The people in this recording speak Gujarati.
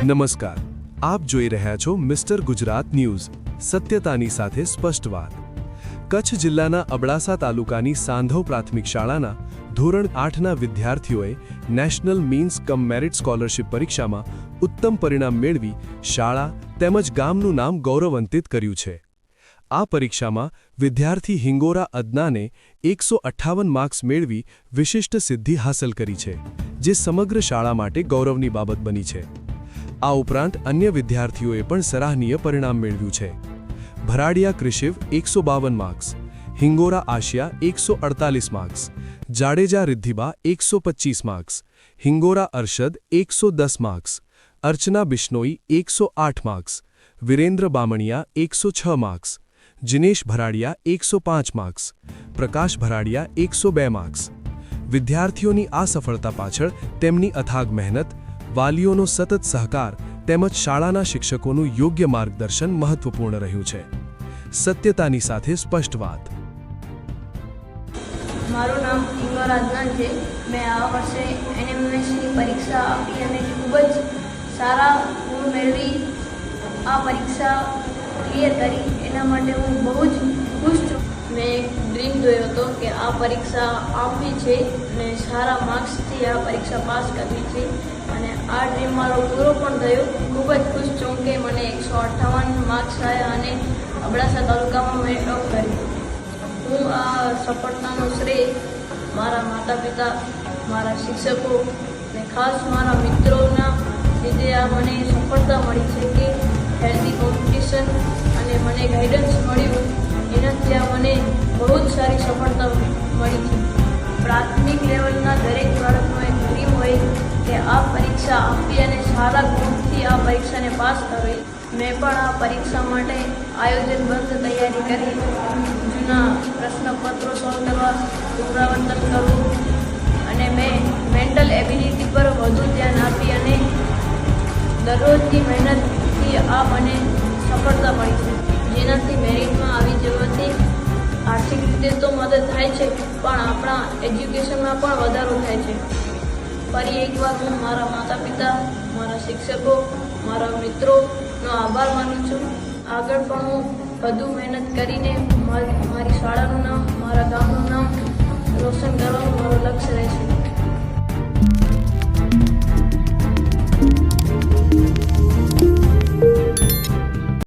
નમસ્કાર, આપ જોઈ રહ્યા છો મિસ્ટર ગુજરાત ન્યૂઝ, સત્યતાની સાથે સ્પષ્ટ વાત। કચ્છ જિલ્લાના અબડાસા તાલુકાની સાંધવ પ્રાથમિક શાળાના ધોરણ 8ના વિદ્યાર્થીઓએ નેશનલ મીન્સ કમ મેરિટ સ્કોલરશિપ પરીક્ષામાં ઉત્તમ પરિણામ મેળવી શાળા તેમજ ગામનું નામ ગૌરવાન્વિત કર્યું છે। આ પરીક્ષામાં વિદ્યાર્થી હિંગોરા અદનાને 158 માર્ક્સ મેળવી વિશિષ્ટ સિદ્ધિ હાંસલ કરી છે, જે સમગ્ર શાળા માટે ગૌરવની બાબત બની છે। આ ઉપરાંત અન્ય વિદ્યાર્થીઓએ પણ સરાહનીય પરિણામ મેળવ્યું છે। Bharadiya Krushiv 152 marks, Hingora Ashiya 148 marks, Jadeja Riddhiba 125 marks, Hingora Arshad 110 marks, Archana Bishnoi 108 marks, Virendra Bamaniya 106 marks, Jinesh Bharadiya 105 marks, Prakash Bharadiya 102 marks. विद्यार्थीओनी आ सफलता पाछळ तेमनी अथाग मेहनत, वालीओनो सतत सहकार तेमज शाळाना शिक्षकोनुं योग्य मार्गदर्शन महत्वपूर्ण रह्युं छे। सत्यतानी साथे स्पष्ट वात। मारुं नाम हिंगोरा अदनान छे। मैं आ वर्षे एनएमएस ની પરીક્ષા આપી અને ખૂબ જ સારા ગુણ મેળવી આ પરીક્ષા क्लियर करी। एना माटे हूँ बहुत खुश छूँ। मैं एक ड्रीम जोयो हतो कि आ परीक्षा आपवी छे ने सारा मार्क्स थी आ परीक्षा पास करवी छे अने आ ड्रीम मारो पूरो पण थयो। खूब ज खुश छूँ कि मने 158 मार्क्स आया अने अबडासा तालुकामां मैं टॉप करी। हूँ आ सफलतानो श्रेय मारा माता पिता, मारा शिक्षकों ने खास मारा मित्रोना लीधे आ मने सफलता मळी छे कि हेल्दी कॉम्पिटिशन અને મને ગાઈડન્સ મળ્યું એનાથી આ મને બહુ જ સારી સફળતા મળી છે। પ્રાથમિક લેવલના દરેક બાળકનો એક ડ્રીમ હોય કે આ પરીક્ષા આપી અને સારા ગુણથી આ પરીક્ષાને પાસ કરવી। મેં પણ આ પરીક્ષા માટે આયોજનબદ્ધ તૈયારી કરી, જૂના પ્રશ્નપત્રો સોલ્વ કરવા, પુનરાવર્તન કરવું અને મેં મેન્ટલ એબિલિટી પર વધુ ધ્યાન આપી અને દરરોજની મહેનતથી આ મને સફળતા મળી છે, જેનાથી મેરિટમાં આવી જવાથી આર્થિક રીતે તો મદદ થાય છે પણ આપણા એજ્યુકેશનમાં પણ વધારો થાય છે। ફરી એકવાર હું મારા માતા પિતા, મારા શિક્ષકો, મારા મિત્રોનો આભાર માનું છું। આગળ પણ હું વધુ મહેનત કરીને મારી શાળાનું નામ, મારા ગામનું નામ રોશન કરવાનું મારું લક્ષ્ય રહેશે।